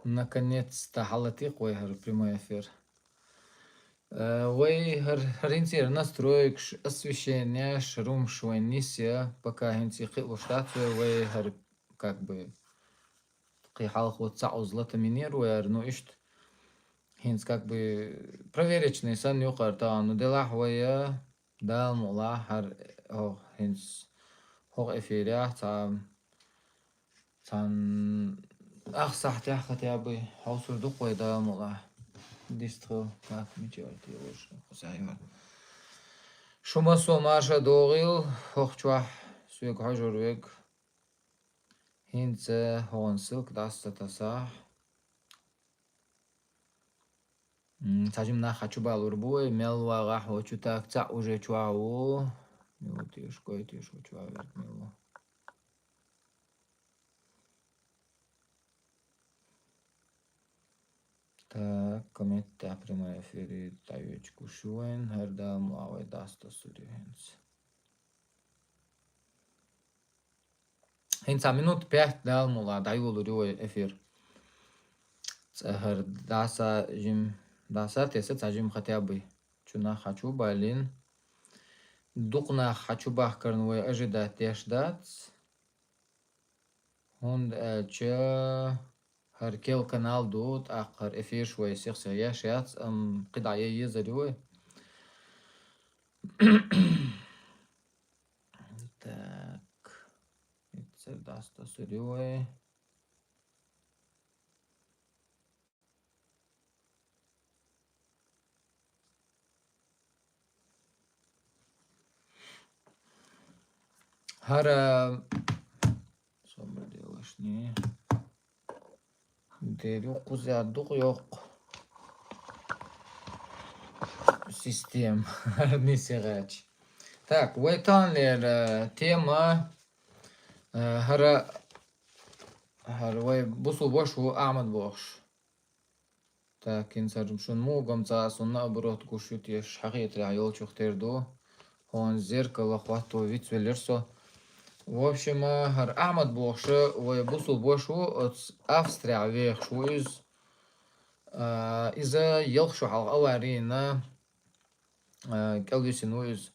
Наконец-то халатик выиграл прямой эфир. Вы хринцер настроек освещение шрум швейнисия, пока хинци штацию вы как бы қиқалық отса узлата минируер, ну ишт хинц как бы проверочный сан юқарта, ну дела хвая да мула хар хинц хог эфиря цан أخ يا أبي حوصل دقوة دا ملا ديستخو كاك ميجالتي وش خسايمة شو ما سو ماشا دوغيل هوخشوح سويك حجر ويك هينز هون سلك داستا تساح تاجم ناخا چوبا لوربوي ملوا غاح وچو تاك تا уже чуау милутиш койтиш чуау милу. Так, комментарий прямой эфире таючку шуен, херда муавай даста сурюхенс. Хинца минут 5 дал мула даю лурю эфир. Хер даса жим даса тесе цажим хотя бы. Чуна хочу балин. Дукна хочу бахкарнуй ожидать тешдац. Хунд че هر كل канал دوت آخر افیر شوي سيخ يا شيات قطعية يزدوي так это даст сырье هر صبر ديوشني ديرو قزع الدق يوق систем не сигач. Так, вайтанлер тема هر وي بصوا بوش هو أعمد بوش تاكين سرمشون مو قمتا صنع بروت كوشوت يش حقيقة العيال شو اختار هون زيركل اخواتو فيتس ولرسو в общем هر أعمد بوش وي بصوا بوش هو أفستريع ويخ شويز إذا يلخشو حلق أوارينا كالجيسي نويز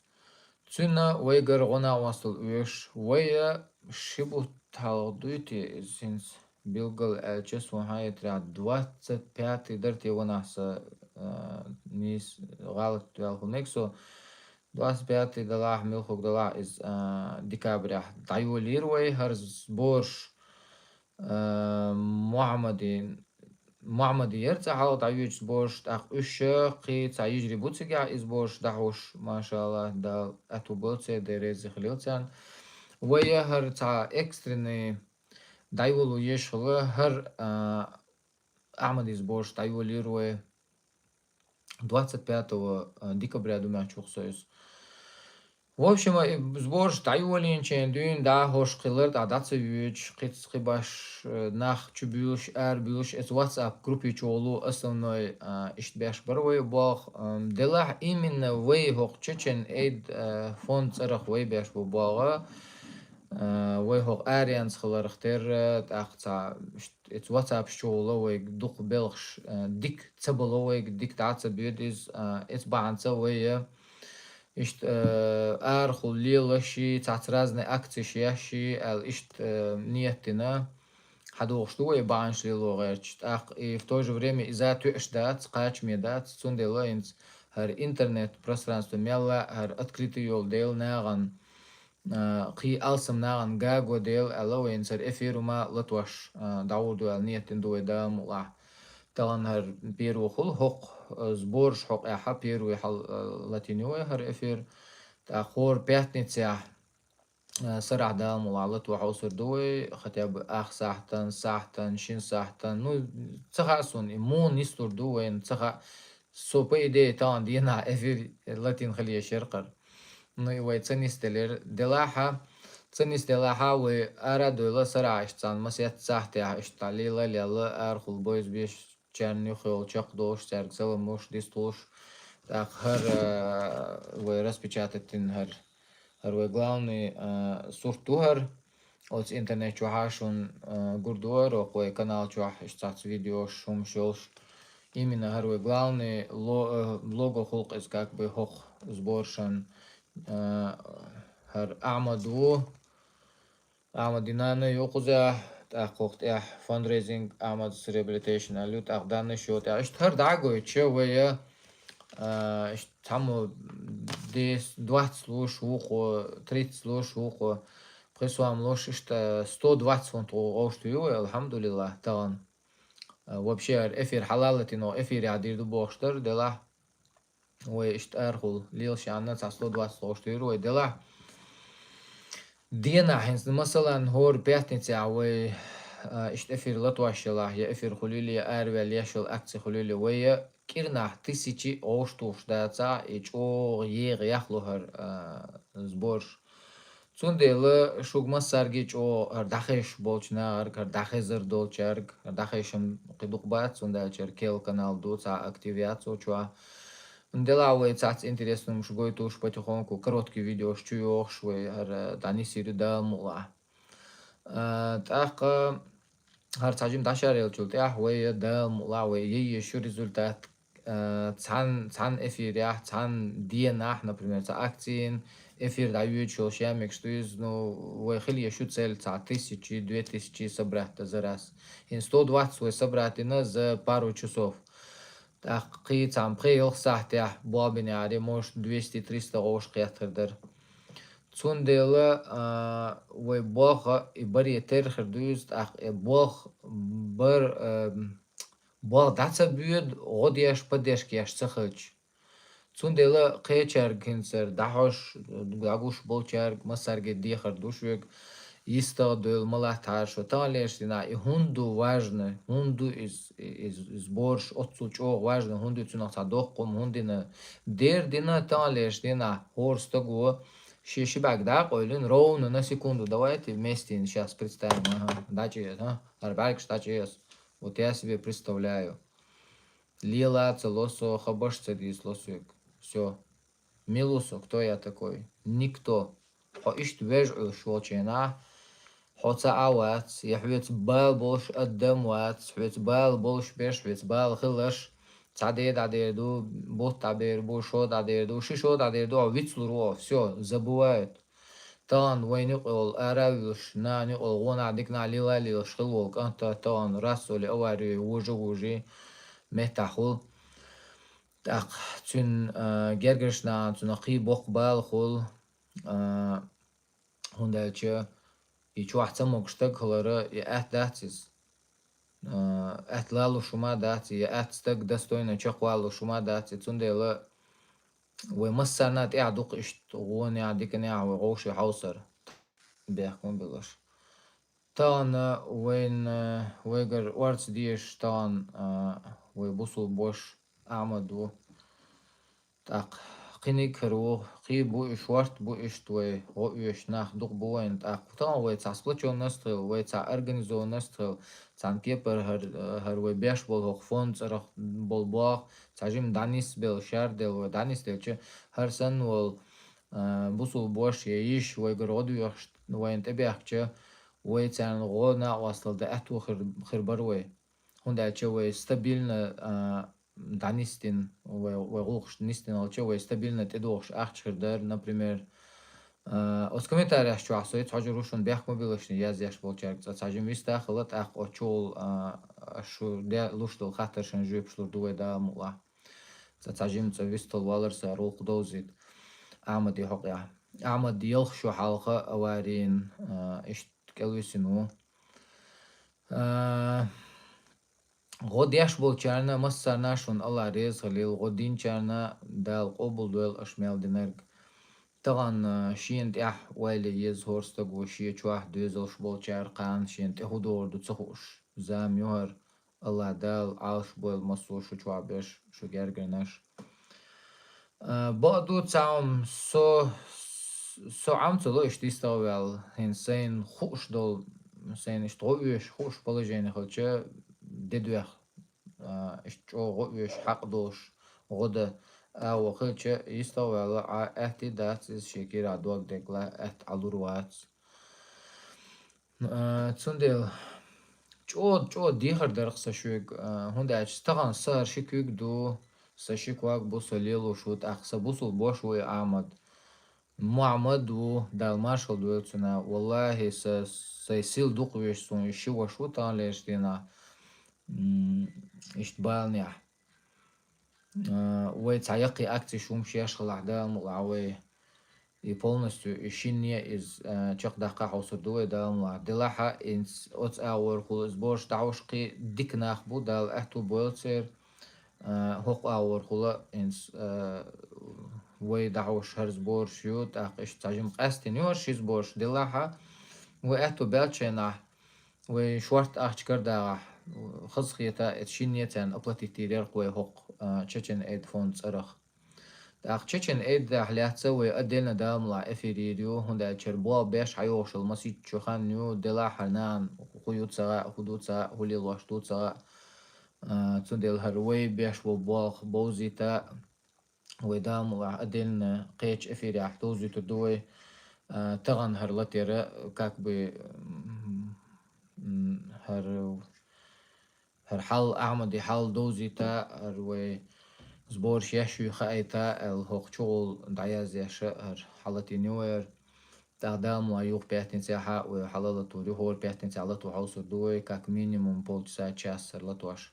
تسونا ويقر غنا واصل ويش ويا شبو تعضيتي سينس بيلقل الجس وهاي ترى 25 درتي ونحس نيس غلط والهنكسو 25 دلار ملخوك دلار из ديكابريا تايولير وي هرز بورش معمدي يرتع على تعيش بورش تاخ اش قي تعيش ريبوتسيجا از بورش دعوش ما شاء الله دا اتو بوتسي دريز خليلتان ويا هر تاع اكسترني دايولو يشغل هر اعمد از بورش تايوليروي 25 декабря думаю чухсоюз. В общем, сбор тайволин чендюн да хош қилырд адатсы вюч қитсқи баш нах чубюш бюш эс WhatsApp группе чолу основной иштбяш барвай бах делах именно вей хок чечен эйд фонд царах вей бяш бага вей хок арианс хлархтер ахца эс WhatsApp чолу вей дух белш дик цаболовой диктация бюд из эс банца вей اشت ارخو ليلشي تاعت رازني اكتي شياشي ال اشت نيتنا حدوغ شتو يبانش ليلو غيرش اق и в то же время из-за тюшдат скач медат цунделайнс هر интернет пространство мелла هر открытый yol дел наган قي алсам наган гаго дел алоинс هر эфирума латваш даурду ал ниетин дуэда мула талан هر بيرو خل حق сборш حق احا بيرو حل لاتينيوي هر افير تاخور بيتنيتسيا سرع دام وعلت وحوصر دوي ختيب اخ ساحتن شين ساحتن نو تخاسون مو نستور دوين تخا سوبا ايدي تان دينا افير لاتين خليه شرقر نو يوي تسنيستلر دلاحا تسنيستلاحا وي ارادو لا سرع اشتان مسيت ساحتي اشتالي لا لا ارخل بويز بيش چرنی خیالچاق داشت سرگسل موش دیستوش так هر وي распечатать هر وي главный суртугар От интернет чухашун гурдуар, окой канал чуах штат видео шум шолш. Именно горой главный лого холк из как бы хох сборшан هر أعمدو أعمدنا يوقظة تأخذ fundraising أعمد rehabilitation ألوت أخدان شو تأشت هر دعوة يتشو ويا تامو ديس 20 لوش وخو 30 لوش وخو присваем лош что 120 фунтов оштую алхамдулилlah таган вообще эфир халалати но эфир ядирду боштар дела ой иштархул лил шанна 120 оштую ой дела دينا حين مثلا هور بيتنتي عوي اشت افير لطواشلا يا افير خلولي اربل يشل اكسي خلولي ويا كيرنا تسيتي اوشتوش داتا ايش او يغ يخلوهر زبور цундела шугма саргич о дахеш болчнар кар дахезер долчарг дахешем қидуқбат цундачер кел канал дуца активиацию чуа Делавай цац интересным шугой туш потихоньку короткие видео шчуёх швы дани сири да мула. Так har цажим дашарел чулт я вей да мула вей еще результат цан эфиря цан диенах например ца акциин эфир дают шоша мекштуиз ну вей хили еще цель ца 1000-2000 собрать за раз. Ин 120 вей собрать на за пару часов. تحقیق تمقیق ساعتی بابی نهاری مش 200-300 قوش قیتر چون دیله و باخ بری ترخ دوست باخ بر باخ دست بیاد عادیش پدیش کیش سخج چون دیله قیچرگ کنسر دهاش داغوش bolчарg مسرگ دیخر دوشوک истодил малаташ талеш дина и хунду важно хунду из борш отсучо важно хунду цуна садох ком хундина дер дина талеш дина хорстогу шиши багда qoйлин ровно на секунду давайте вместе сейчас представим дача арбайк штачес вот я себе представляю лила целосо хабашца дис лосук все милусо кто я такой никто хо ишт веж шволчена حوتsa عوات يحويت بال بولش قدام وات حويت بال بولش بيش حويت بال خلش تعديد عديدو بوت تعبير بو شود عديدو شي شود عديدو عويت لرو все забывают تان وين يقول أراويش ناني يقول غون عديك نعلي لالي شخلوك أنت تان رسولي أواري وجو وجي مهتحول تاق تون جرجرشنا تنقي بوق بال خول هندالچه يشو أحسن مقشتك هلرا يأت داتيز أت لالو شما داتي يأت ستك دستوينة چقوالو شما داتي تنديلا ومسرنات إعدوق إشت غون يعديك نيع وغوشي حوصر بيحكم بلاش تان وين ويجر وارتس ديش تان ويبوصل بوش أعمدو تاق قيني كرو قي بو إشوارت بو إشتوي غو إيش ناخ دوق بوين تاق تان وي تاسبلتشون نستل وي تا أرجنزو نستل تان كيبر هر وي بيش بول هوخ فونز رخ بول باخ تاجيم دانيس بيل شار ديل وي دانيس ديل چه هر سن وول بوصل بوش يعيش وي قرودو يخش وين تبيح چه وي تان غو نا واصل دا أتو خربر وي هندا چه وي ستابيلنا данистин вегулш нистин алче ве стабильно тедош ахчхердер например os комментариях чу асои цажурушун бях мобилошни язяш болчарг цажим виста хлат ах очол шу де луштол хатаршан жуйпшлур дуе да мула цажим цавистол валерса рол худозит амади хоqya амади йылх шу халха аварин ишт келвисину غودياش بولچارنا مسرنا شون الله ريز خليل غودين چارنا دال قبول دويل اشميل دينرگ طبعا شين تح ويلي يز هورستگ وشي چوح دوزلش بولچار قان شين تهو دور دو تخوش زام يوهر الله دال عالش بول مسوش چوح بيش شو گرگرنش بعدو تعم سو عم تلو اشتيستاوال هنسين خوش دول سين اشتغوش خوش положение خلچه ددوخ اشتو غوش حق دوش غدا او خلچه يستوى احتي دات شكير عدوك دكلا احت علوروات Цундел чо дихар дархса шуг хундач стаган сар шикуг ду сашиквак бусалилу шут ахса бусул бош уй Ахмад Muhammadu dalmashal dueltsuna wallahi sil duqvish sun shiwa shutan leshtina ishbalnya way цаяқи акций шум шешхлах дал мулавей и полностью ищинья из чокдаха хаусудуэ дал мула делаха инс оц ауэр хул сборш таушки дикнах будал ахту бойлцер хоқ ауэр хула инс way دعوش هرزبور شيوت اقش تاجم قاستن يور شيز بورش دلاها واتو بلچنا وشورت اخشكر دا خصخيتا اتشينيتن ابلتي تيدر قوي حق تشيچن ايد فونز ارخ اخ تشيچن ايد دا حلاتسا وادلنا دام لا افيديو هوندا تشربوا باش حيوش المسي تشخان نيو دلا حنان خيوتسا حدوتسا هولي لوشتوتسا تندل هروي باش وباخ بوزيتا ودام وعدلنا قيش افيري احتوزي تدوي تغن هرلتيرا كاك بي هر حال اعمدي حال دوزي تا هروي زبور شيشو خايتا الهوق شغل دعياز يشا هر حالتي نوير تقدام ويوق بيحتين ساحة وحلالة توري هور بيحتين ساحة لطو حوصو دوي كاك مينيموم полчаса час هرلطوش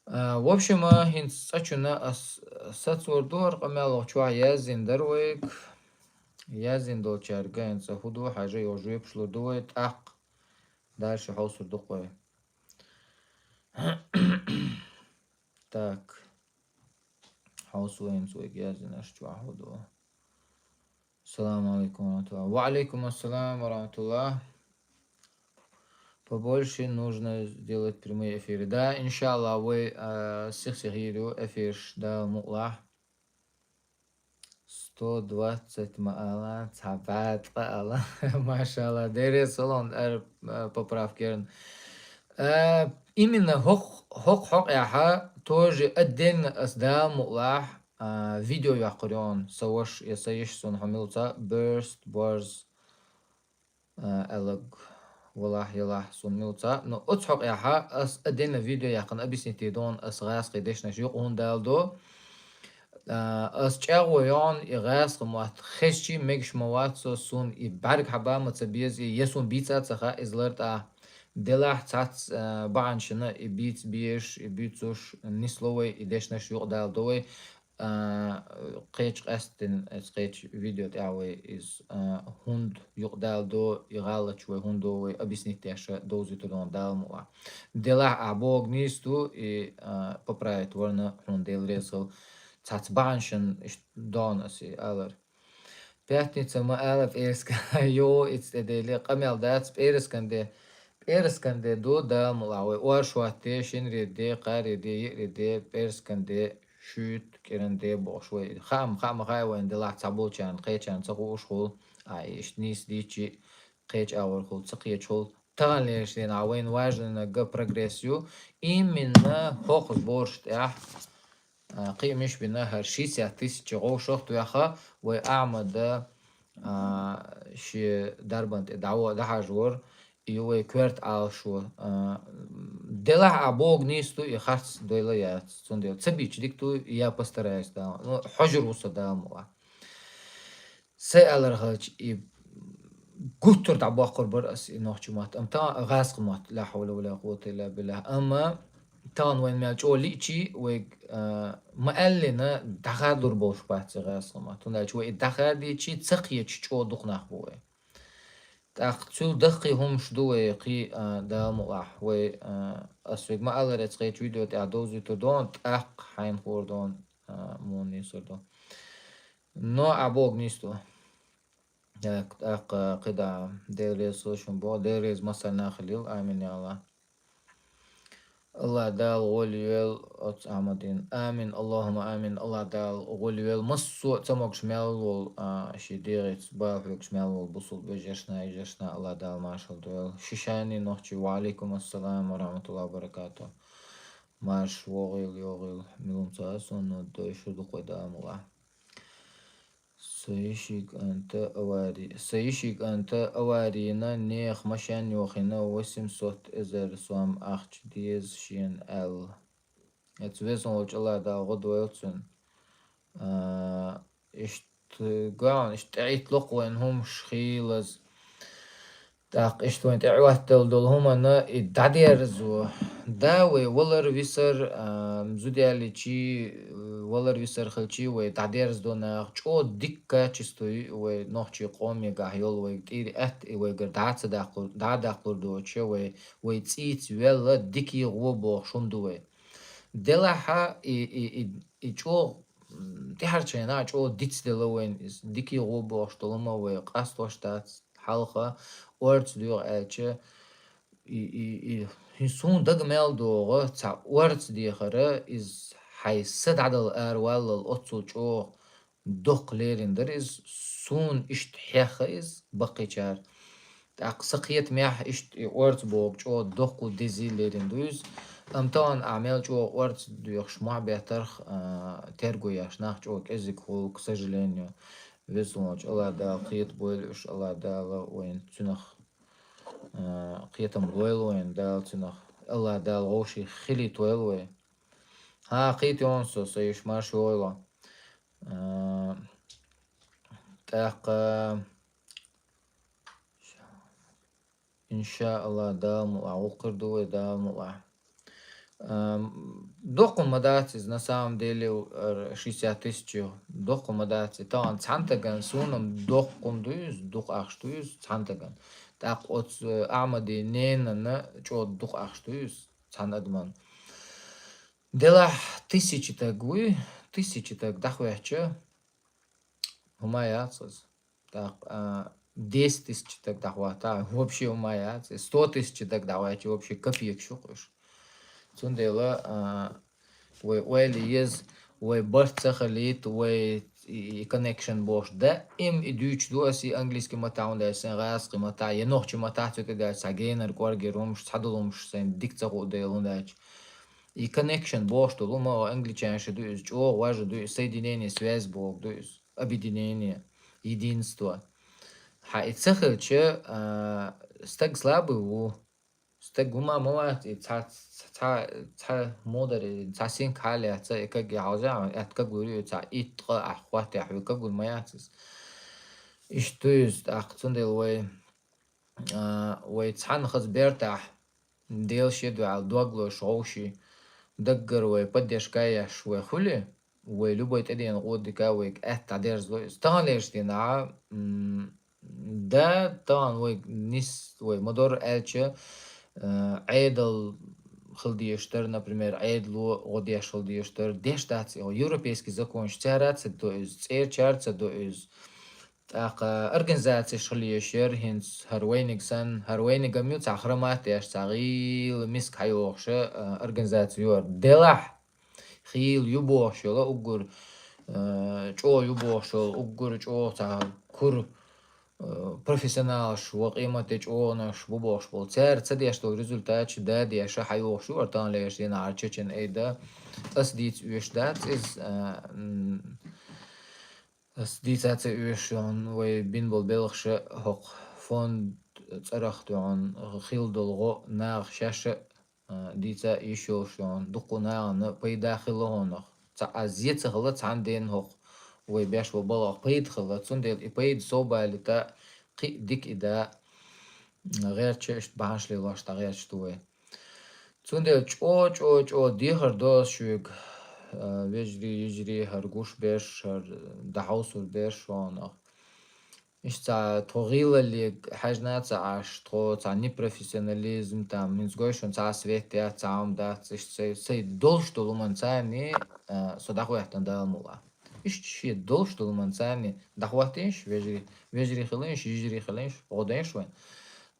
В общем, hintsachuna сацурдор قمال чуа язин дарвик язин до чаргаин худу хажа ёжуй пшло дует ак дальше хаусур духой. Так хаусуин суик язин аш чуа худу. Салам алейкум ва рахматуллах. Ва алейкум ассалам ва рахматуллах. Побольше нужно сделать прямые эфиры. Да, иншаллах, вы сихсихиру эфир да мула 120 маала цабат маала. Машаллах, дере салон поправки. Именно хок яха тоже отдельно да мула видео яхурон саваш ясаиш сон хамилца burst bars элэг والله يلا سميوتا نو أضحك يا ها أس أدينا فيديو يا قن أبيس نتيدون أس غاس قديش نشيق هون دالدو أس تشاغو يون إغاس قموات خشي ميكش موات سون يبارك حبا متسبيز يسون بيتسات سخا إزلرت دلاح تات بعنشنا يبيت بيش يبيتوش نسلوي إديش نشيق دالدوي قيش قاستن قيش فيديو تاعوي إز هوند يقدال دو يغالط شوي هوندو أبيسني تاشا دوزي تدون دالموا دلاح عبوغ نيستو поправить ورنا هونديل ريسل تاتبانشن دون أسي ألر Пятница маалов эска йо ицтедели камел дац пересканде до дамлавы уашуате шинреде қареде ереде пересканде شوت كرنده باشوي خام خاي وين دلع تعبول كان قيتشان تقوش خول عايش نيس ديتشي قيتش أول خول تقيتش خول تغليش دين عوين واجدنا جا بروجريسيو إمنا فوق بورش تاع قيمش بنا هرشي ساعتيس تجو شخط وياخا وأعمد شي دربنت دعوة دحجور يوي كورت شو دلع عبوغ نيستو يخرس دويلا يا تسونديل تسبيش ديكتو يا постараюсь да ну حجر وصل да موا سأل رخج قطر دعوة قربر أس نوحشمات أم تا غاس قمات لا حول ولا قوة إلا بالله أما تان وين مالش أوليتشي ويج ما قال لنا دخادر بوش بحث غاس قمات ونالش ويج دخادي تشي تسقيه تشو دقنا بوي تأخذ دقي هم شدوه قي دا مؤح و أسوق ما أقدر أتقيت فيديو تعدوزي تدون تأخ حين خوردون موني صدو نو عبوغ نيستو أخ قدا ديريز سوشن بو ديريز مثلا خليل آمين يا الله الله دال غوليول أت عمدين آمين اللهم آمين الله دال غوليول مصو تموك شمال وال شديرت بافلك شمال وال بصل بجشنا يجشنا الله دال ما شاء الله شيشاني نحكي وعليكم السلام ورحمة الله وبركاته ماش وغيل يغيل ملوم تاسون دوي شدو قدام الله سيشيك أنت أوارينا نيخ مشان يوخينا 800 إزر سوام أخش ديز شين ال Het wissen wat Allah da god ويوتسن إشت قان إشت عيت لقوا إنهم شخيلز تاق إشت وين تعواتل دول هما نا إداديرزو داوي ولر ويسر مزوديالي چي ولر ويسر خلچي وي داديرز دونا چو ديكا چستوي وي نوخچي قومي غايول وي تيري ات وي گرداتس داقلر دو چه وي تيت ويلا ديكي غوبو شوندوي دلها چو تهرچينا چو ديتس دلوين is ديكي غوبو شتولما وي قاستوشتات حلقة ords duur elche هنسون دق ميل دوغه تا ords ديخره is حيسد عدل ولا الأطل جو دق ليرين در is سون إشت حيخة is بقي چار تاق سقيت ميح إشت ords بوغ جو دق و ديزي ليرين دوز امتان أعمل جو ords دوغش مع بيترخ ترغو ياشناخ جو كزيك هو к сожалению весомоч الله да قيت بويلش الله دا وين تنخ قيتم بويل وين دا تنخ الله دا غوشي خلي تويل وين ها قيت يونسو سيش ماشي ويلا تاق إن شاء الله دا ملع وقردو دا ملع دوق مداتز на самом деле 60 тысяч دوق مداتز طبعا цантаган сунам دوق قندوز دوق أخشتوز цантаган так от أعمدي نينا чо دوق أخشتوز цан أدمان دلا тысячи тагуй тысячи так дахвяча умаяцыз так 10 тысяч так дахвата вообще умаяц 100 тысяч так дахвача вообще копеек шукыш Цундела ويلي يز وبرت خليت و connection бош да им идуч дуаси английский матаун да сенгаски мата енохчи мата цуте да сагенер коргерумш садулумш сен дикцагу делундач и connection бош то лума англичан ше дуис чо важно дуис соединение связь бог дуис объединение единство ха и цехелче стак слабый у стак гума мова и ца модер цасин кале ца экаги хауза атка гурю ца итqa ахват ахука гулмаятс иштуз ахцундел وي цан хазберта дел шеду ал догло шоуши даггар وي поддержкая шве хули وي любой теден одика وي эта дерзло станлештина да тан وي нис وي модор элче عيدل خلديشتر, например, عيدلو غديش خلديشتر, ديشتات европейский закон штяраться, то есть церчарца, то есть так организация шхлиешер хинс харвейниксан харвейнигамют сахрамат яш цагил мис кайохше организацию делах хил юбошла угур чо юбошла угур чо та кур профессионалш وقيمتش اونش بوبوش بولتر تصدق شو результат да دي شو حيوش شو ارتان ليش ين عرچچن ايدا اس ديت ويش دات اس ديت ات ويش اون وي بين بول بلخش حق فون صرخت عن خيل دلغو ناغ شاش ديتا يشو شون دقنا ن بيدا خلون تا ازيت غلط عندين حق ويبيش وبلغ بيد خلط سندل بيد صوبا لتا قي ديك إدا غير تشيشت بانش ليلاش تا غير شتوي سندل چو ديهر دوس شوك ويجري يجري هرگوش بيش هر دهوسور بيش وانخ إيش تا تغيل اللي حاجنا تا عش تا نيبروفيسيوناليزم تا منزغوشون تا سويت تا عم دات إيش سي دولش دولمان تاني صداقو يحتن دالمولا إيش شيء دولش دولمان تاني دخواتينش ويجري خلينش يجري خلينش غودينش وين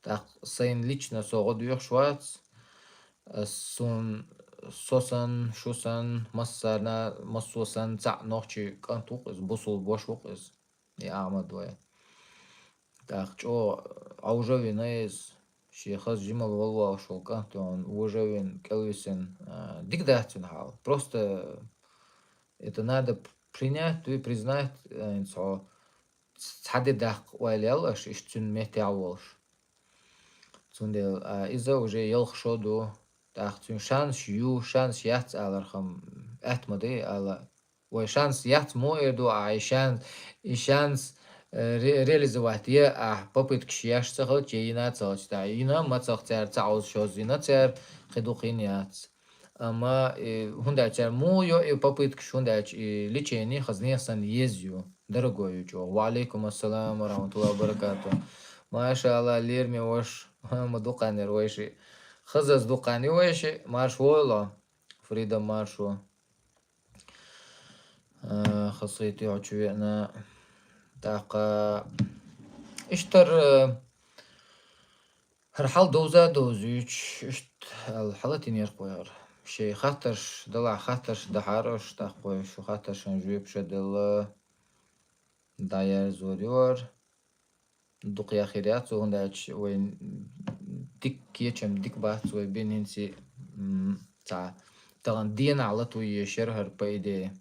تا سين لично سوغوديوخ شوات سون سوسن شوسن مسانا مسوسن تا نوخشي كانتوق إز بوسول بوشوق إز يعمد وين Так, чо аужавин из шехаз жимал волва шолка, то он ужавин келвисен дигдатин хал. Просто это надо принять и признать, цады дах уайлялаш ишцун метеаволш. Цундел иза уже елх шоду дах цун шанс ю шанс яц алархам атмады ала ой шанс яц моеду шанс и шанс реализовать я попытки шьяш цахал чейна цалчта ина мацах цар цаус шозина цар хедухин яц. Ама хундачар мою и попытки шундач и лечение хазнесан езю. Дорогой учё. Валейкум ассалам ва рахматуллахи ва баракатух. Машалла лирми вош мадуканер войши. Хазаз дукани войши марш войла. Фрида маршу. خاصيتي عشوائنا تاقا اشتر هرحال دوزا دوزيش اشت الحالتين يرقوير شي خاطرش دلع خاطرش دحارش تاقوي شو خاطرش نجويب شدل داير زوريور دقيا خيرات وهنداش وين ديك يچم ديك بات وي بينينسي تاع تغن دين على توي شرهر بايدي.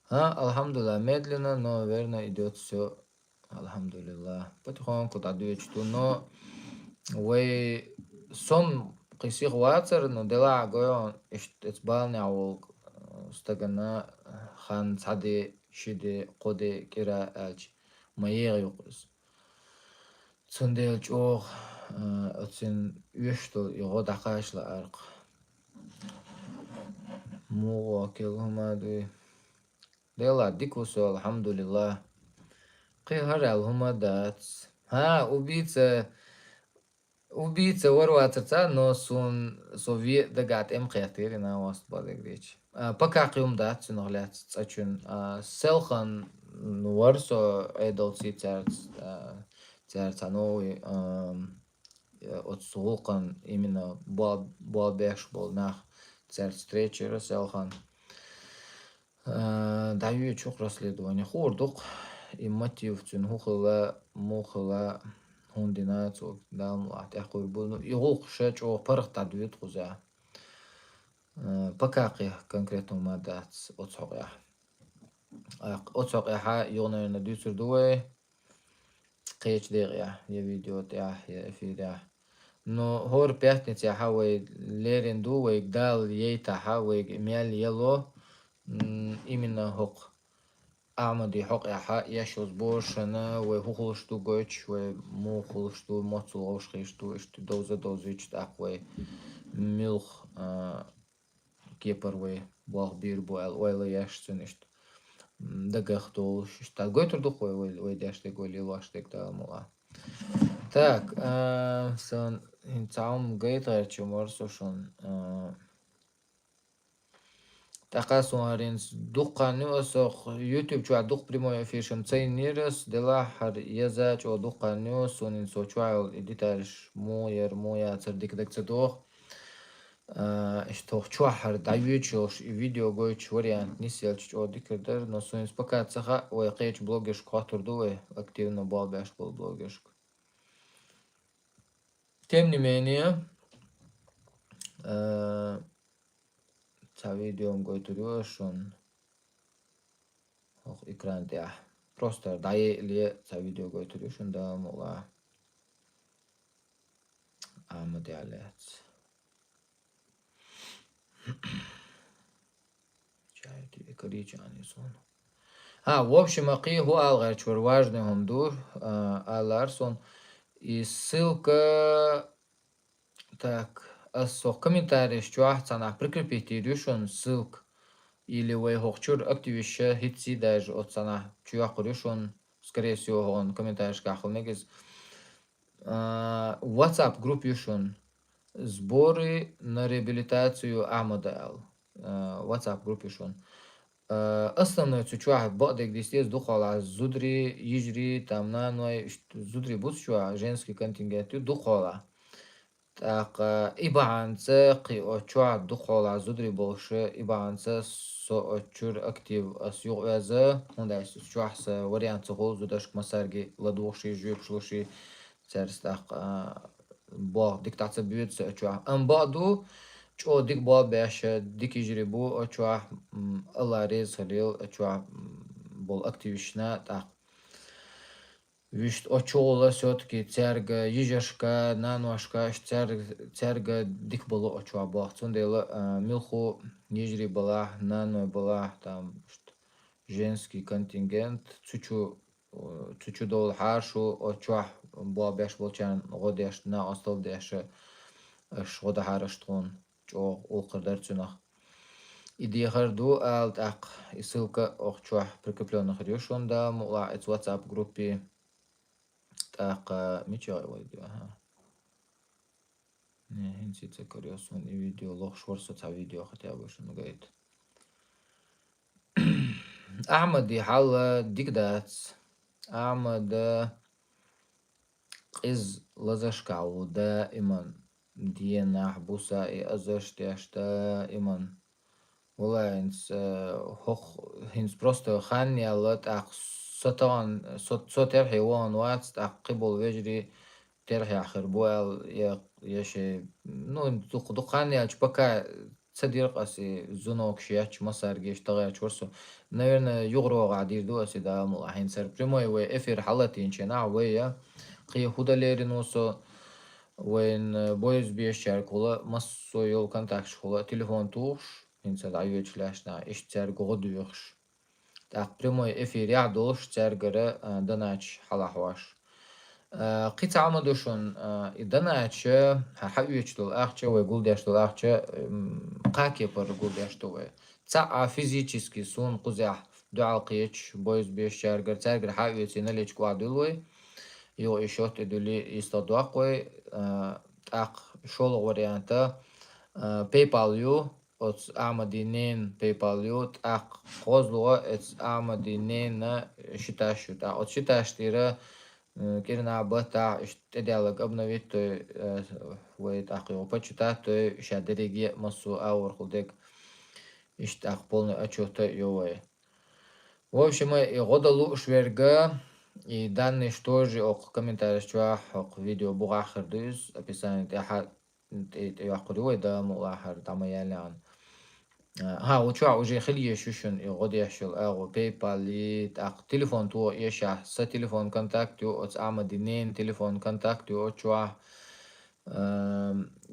Alhamdulillah, медленно, но верно идет все. Alhamdulillah. Потихоньку дадуечту, но вы сон кисих вацер, но дела гойон эцбални авол стагана хан цади шиде коде кира алч маег юқыз. Цундел чох отсин юшту его дакашла арк. Муа келхумаду дела дикусу алхамдулилlah. Қихар алхумадац. Убийца ворваться, но сун совет дагат қиятери на вас балегрич. Пока қиумдат сун огляд цачун селхан нуарсо эдолси царцановый от сулкан именно бабеш был нах царь встречи селхан. Даю чук расследование хурдук и мотив цун хухла мухла хундина цук дамлат яхурбу юк шеч о парх тадвит хуза. Пока конкретно мадат отсоя. Отсоя юна на дюсурдуе قيش دقيقة يا فيديو تاع يا فيدا نو هور بيحتني تاع هاوي ليرين دو ويك دال يتا هاوي ميال يلو именно هوق أعمدي حق يشوز بوش أنا وهوخلش تو جوتش وموخلش تو موتسلوش خيشتو إشتو دوزيش تاقوي ملخ كيبر باغ بير بوال ويلا يشتن إشتو دقيق долж что гойтер духой ой дяште голи лаштек да муа так сон инцаум гейтер чуморсо шон тақасуаринс духканы осох YouTube чуа дух прямой эфир шон цейнирс дела хар яза чуа духканы сонин сочуал эдитарш моя цердик декцедох что чуахар давичош видео гойч вариант нисельч одикердер но соинс пока цаха ой қеч блогерш квартурдуе активно балбяш был блогерш. Тем не менее ца видео гойтрюш он экран да просто дае ли ца видео гойтрюш он да мола амадиалец в общем, акиху алгарчур важный гомдур аларсон и ссылка так в комментариях чуахцана прикрепите решен ссылка или вы хохчур активище хитси даже от цана чуах решен скорее всего он комментариях кахлнегез WhatsApp группе решен сборы на реабилитацию Амадал. WhatsApp группе шон. Основной чуах бадек дистез духала зудри ижри там на ной зудри будчуа женский контингент духала. Так ибанца қи очуа духала зудри больше ибанца со очур актив асюаза онда чуах с вариант хол зудашк масарги ладуши жюпшлуши церстак با دیکتاتس بیوت چواه ام بعدو چو دیک با باش دیکی جریبو چواه الله ریز خلیل چواه был активишна, так. Вишт очола все-таки церга, ежешка, наношка, церга дик было очуа бах. Цундела милху ежри была, наной была, там женский контингент, чучу дол харшу, очуа была беш болчан, годеш на остал деше, шода хараштун, чо улкардар цунах. Идеяхар ду алт ак, и ссылка охчуа прикрепленных решен, мула, это WhatsApp группе. Так, мечай вайду, ага. Не, инсица корёсон и видео лох шворсоца видео хотя бы что говорит. Ахмад حال ديكدات أحمد قز لزشكاو دائما دينا حبوسا إي أزش دائما والله إنس هخ هنس بروستو خاني اللات أق ستان ستر حيوان واتس أقبل وجري ترحي آخر بوال يشي ну духани ач пока цадирк аси зунок шияч масаргеш тагаяч ворсо наверное югро гадирду аси да мулахин сар прямой ве эфир халатин чена вея қи худалеринусо вен бойз бешчар кола массо йол контакт школа телефон туш инсад айвеч флашна ишчар годуйш так прямой эфир ядош чаргара данач халахваш قطع عمدوشون إدناچه حقیقتو آخچه و گلداشتو آخچه قاکی پر گلداشتو و تا فیزیکی سون قزح دعاقیچ باز بیش شرگر ترگر حقیقتی نلیچ قادلوی یو ایشات ادولی استادواقوی آق شول وریانتا پیپالیو ات آمدینین پیپالیو آق خازلوا ات آمدینین شتاشو تا ات شتاشتیره كيرنا بطا اشتدالك ابنويت ويت اخيو почитать то шадереги массу аур худек иштах полный отчет йовой. В общем, и годалу шверга и данные что же ок комментарий что ок видео бугахер дыз описание тяха яхкурой да мулахар там ялян. ها وشو وجي خليه شوشن يغود يحشل أو باي بال تاق تليفون تو يشح س تليفون كونتاكتو أتس عمدينين تليفون كونتاكتو أتشوا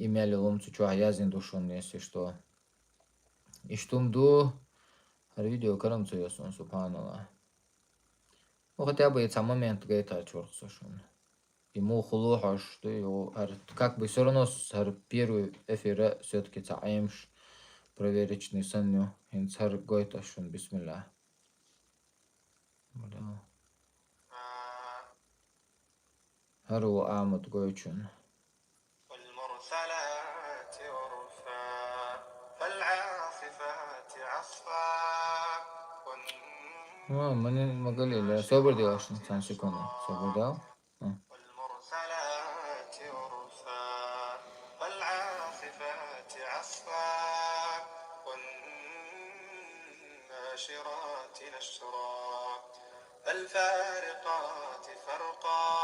إيميل لهم تشوا يازن دوشون если что иштум ду هر видео карам цуясон субханаллах ну хотя бы этот момент гайта чурсошон ему хулухаш что его как бы все равно с первый эфира все-таки цаимш проверочный саню инцар гойташун бисмилlah هرو آمد گویچون والمرسلات عرفا فالعاصفات عصفا من ما قال لي صبر دي عشان ثاني سكونة صبر ده والمرسلات عرفا فالعاصفات عصفا والناشرات نشرا الفارقات فرقا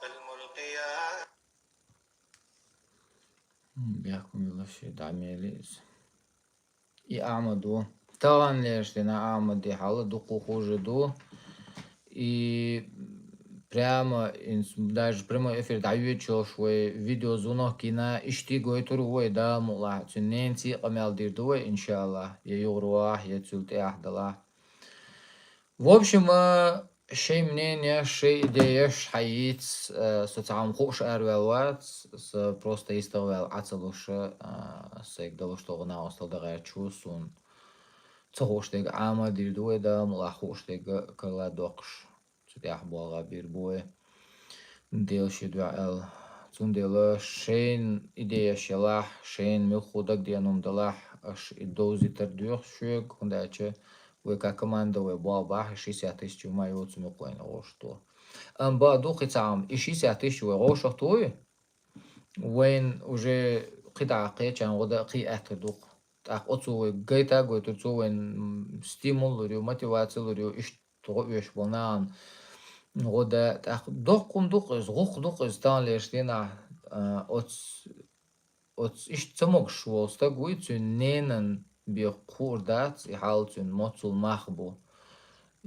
الملقيات بيحكم الله شيء دعميليز يعمدوا طبعا ليش لنا عمد حاله دقو خужеду и прямо даже прямой эфир даю чошве видео зунах кина ишти гойтурве да мула цуненти амел дирдуе иншаллах я юруах я цулти ахдала. В общем, شيء мнение, شيء идея, حييت социалом خوش أروالات просто истовал ацелуше سيقدروا شتغنا وصل دغير شوسون تخوش تيج عامة ديردوه دا ملا خوش تيج كلا دوقش تديح بوغا بيربوه ديل شدوال تون ديل شين إدея شلاح شين ملخودك ديانوم دلاح أش إدوزي تردوخ شوك هنداچه وكا команда وبابا 60 тысяч моего цумоклайна что ба духи цам и 60 тысяч гоша той وين уже قطع قيچان года قي احتدوق так отсу гайта гойто цу وين стимул рю мотивация рю иш то еш болнан года так докун дук из гух дук из тан лештина от иш цомок шволста гуйцу ненен بيقول ذات يحاول موصل مخبو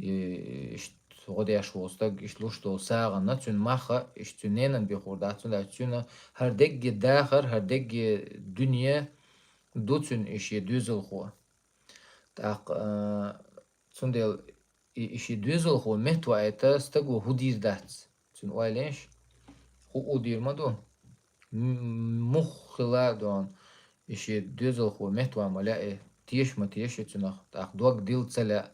ist غداش وستق ist لوش تو ساغن نتون مخا ist تنين بخورد تون تون هر دق داخر هر دق دنيا دوتون إشي دوزل خو تاق تون دل إشي دوزل خو مهتوا إيتا استقو هدير دات تون وايليش خو أدير ما دون مخلا دون إشي دوزل خو مهتوا ملاقي تيش ما تيش تون تاق دوق ديل تلا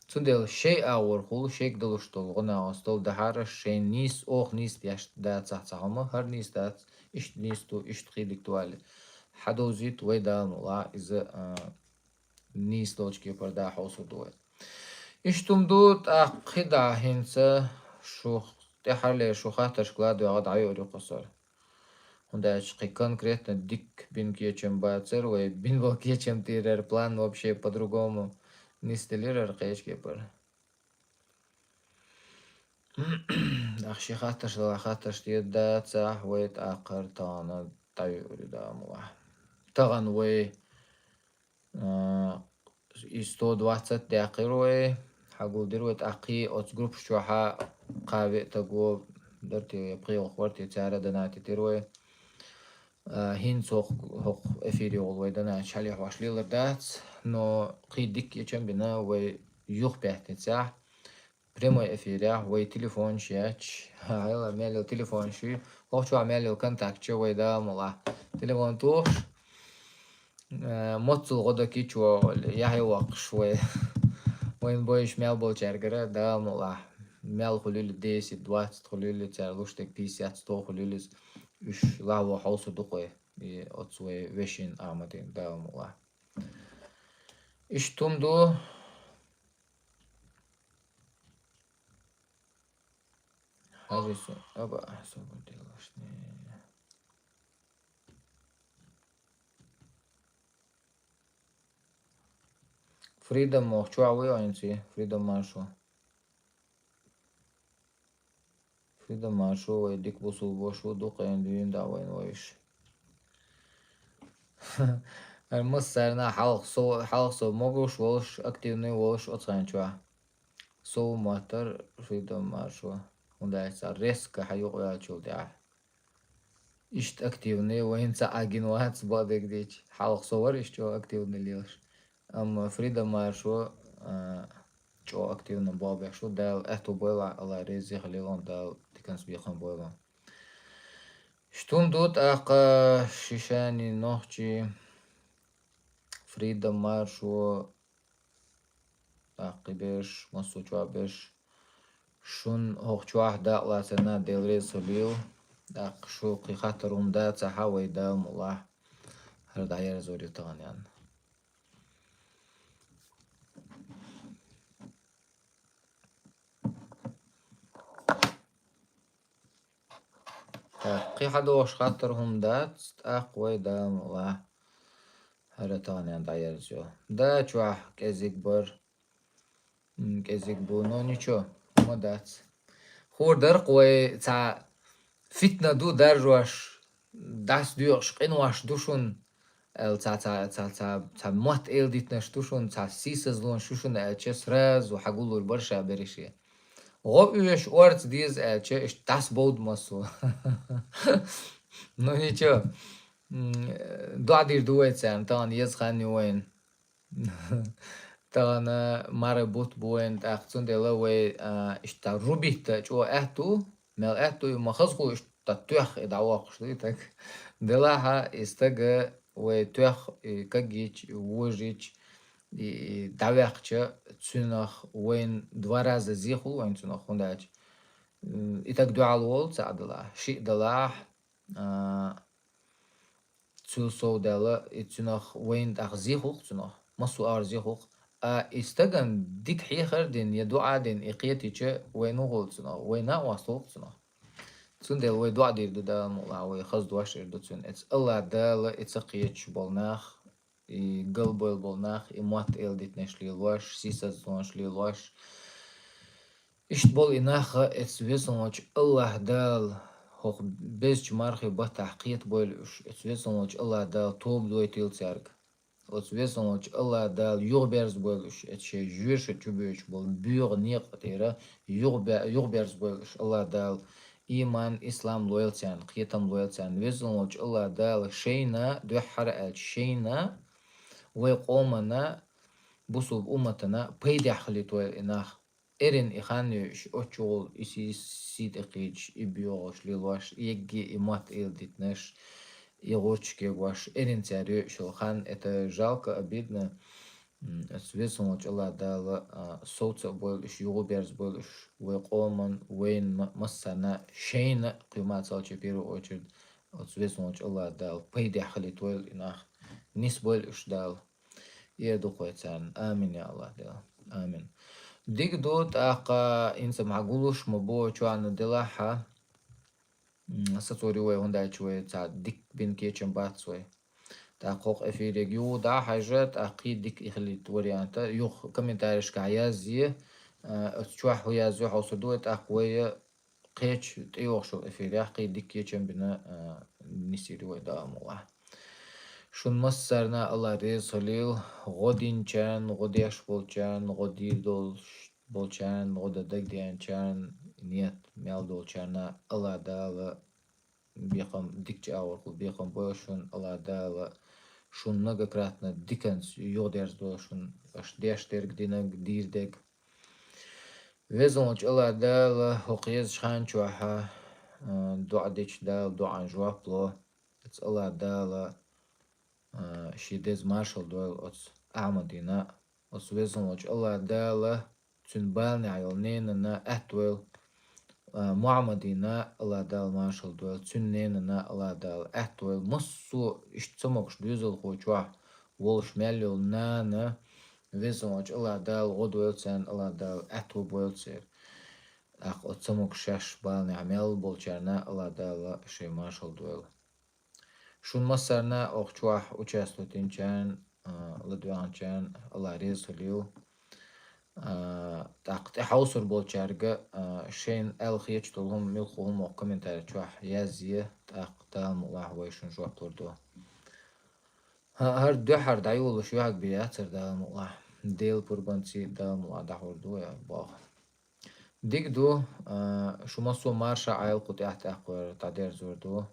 تون دل شيء أور خو شيء دلشتول غنا أستول دهار شيء نيس أوخ نيس ديش دات صح هر نيس دات إشت نيس تو إشت خيلك توالي حدوزيت ويدا نولا إذا نيس دوچكي بردا حوصو دوت إشتم دوت أقدا هنسا شوخ تحرلي شوخاتش كلادو يغاد عيوري قصر هندا اشقي конкретно дик бин кечем бацер وي бин бол кечем тирер план вообще по-другому не стелирер кечке пар أخشي خاطرش لا خاطرش تيدا تساح ويت آخر تانا تايوري دا موح طبعا وي 120 دقيقة وي حقول دروت أقي أوت جروب شوحة قابع تقو درتي يبقي وخورتي تسارة دناتي تروي هين سوق هق أفيري والوي دنا شالي حواش ليلر دات نو قي ديك يجم بنا وي يوخ بيحتي تساح بريمو أفيريا وي تليفون شياتش هايلا مالي تليفون شي هو شو عمالي الكونتاكت شو وي دا ملا تليفون توش موتل غدا كيتشو ياهي وق شوي وين بويش ميل بولشارجرا دا ملا ميل خلول 10 20 خلول تسالوشتك 50 100 خلول إيش لاو حوصو دقوي أتصوي وشين آمدين دا ملا إيش توم دو هاجسو أبا أحسن بديلاشني فريدم موخشوا عوي أنتي فريدم ماشو فريدم ماشو ويديك بوصو بوشو دوقين دين داوين ويش المصرنا حلق صو موغوش وش أكتيفني وش أتصانشوا صو ماتر فريدم ماشو وندايس الريسك حيوق يالشو داع إشت أكتيفني وين ساعين واحد سبادك ديش حلق صور إشتو أكتيفني ليش أما فريدم ماشو شو أكتيفنا بابي شو دال أهتو بويلا على ريزي خليلون دال تكنس بيخن بويلا شتون دوت أقا شيشاني نوحشي فريدم ماشو أقي بيش مصو جوا بيش شون هوخشواه دا لا سنة ديل ريز خليل أق شو قي خاطرهم دا تحاوي دا مولاه هر داير زوري تغنيان قي حدوش خاطرهم دات أقوي دا مولاه هر تغنيان داير زو دا جواه كزيك بر كزيك بونو نيشو ما دات خور در قوي تا فتنة دو در جواش دست دوش قنواش دوشون تا موت إل ديتناش دوشون تا سيسز لون شوشون ألچس راز وحقولو البرشا بريشي غوب إيش أورت ديز ألچه إش تاس بود ماسو نو نيچو دو عدير دويت سان تان يزخاني وين تان مربوط بوين تاقتون دلوي إش تا روبيت جو أهتو مال أهتو مخزقو إش تا توخ إدعواق شليتك دلاها استغ وتوخ كجيش وجيش دعواقش تسنخ وين دوراز زيخو وين تسنخ هنداج إتك دوال وول تعدلا شيء دلاه تسو دلا تسنخ وين أخزيخو تسنخ مسو أرزيخو استغن ديك حيخر دين يدعى دين إقيتيش وينو غول تسنخ وينا واسوق تسنخ تون دل وي دوا دير دا مولا وي خز دواش دو تون اتس الله دال اتس قيتش بولناخ قلبل بولناخ اموات ال ديت نشلي لواش سيسز نشلي لواش اشت بول اناخ اتس ويسونوش الله دال هو بيش مارخي بتحقيق بول اتس ويسونوش الله دال توب دوي تيل سارك Os wissen och alla dal yugbers boluş et şey jüş tübüş bol büyük niye katera yugbers boluş alla dal iman islam loyaltyan qiyatam loyaltyan wissen och alla dal şeyna duhar et şeyna ve qomana busub ummatana peyda xlit ve inah erin ikhanüş oçul isi sit eqiç ibiyoş lilwaş yeggi imat ilditneş Игорчики ваш эринцарю шулхан это жалко, обидно. Свесом учила дала соуца был иш югуберс был иш вейкоман вейн массана шейна قيمات салчи в первую очередь. Свесом учила дал пейди хали тойл инах нис был иш дал يدو قويتان آمين يا الله دل آمين ديك دوت آقا إنسا معقولوش مبوع شو عن دلاحة ساتوري وي هوندا شوي تاع ديك بين كيتشن بات شوي تاع قوق افيريك يو دا حاجات اقي ديك يخلي توريانتا يو كومنتاريش كعيازي تشوح ويا زوح وصدوه تاقوية قيتش تيوخ شو افيريك قي ديك كيتشن بنا نسيري وي دا موه شون مصرنا الله ريز خليل غودين چان غوديش بولچان غودي دول بولچان غودا دك ديان چان نيت ميل دول چانا الله دا бехом дикче аурку бехом бойшун аладала шун многократно диканс йодерс шун аш дештерг динаг дирдек везонч аладала хоқиз шхан чуаха дуадич дал дуан жуапло ец аладала шидез маршал дойл оц амадина оц везонч аладала цунбални айолнена на атвел معمدينا الله دال مارشال دوال تسنيننا الله دال احتوال مصو اشتسموكش دوزل خوچوا ولش مليول نانا ويزونج الله دال غدوال سان الله دال احتو بوال سير اخ اتسموك شاش بالني عمل болчарна الله دال شي مارشال دوال شون مصرنا اوخچوا участвуйтинчан лдванчан الله ريز خليو تاقت حوصر بولشارجا شين الخيج تلهم ملخهم وكومنتار تشوح يازيه تاقت الله ويشون شوح تردو هر دو هر دايول شو هاك بياتر دام الله ديل بربانسي دام الله دحوردو يا باخ ديك دو شو مصو مارشا عيل قد احتاق تعدير زوردو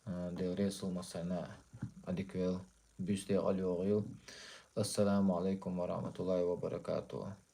ديل ريسل مصانا اديكويل بيش دي السلام عليكم ورحمة الله وبركاته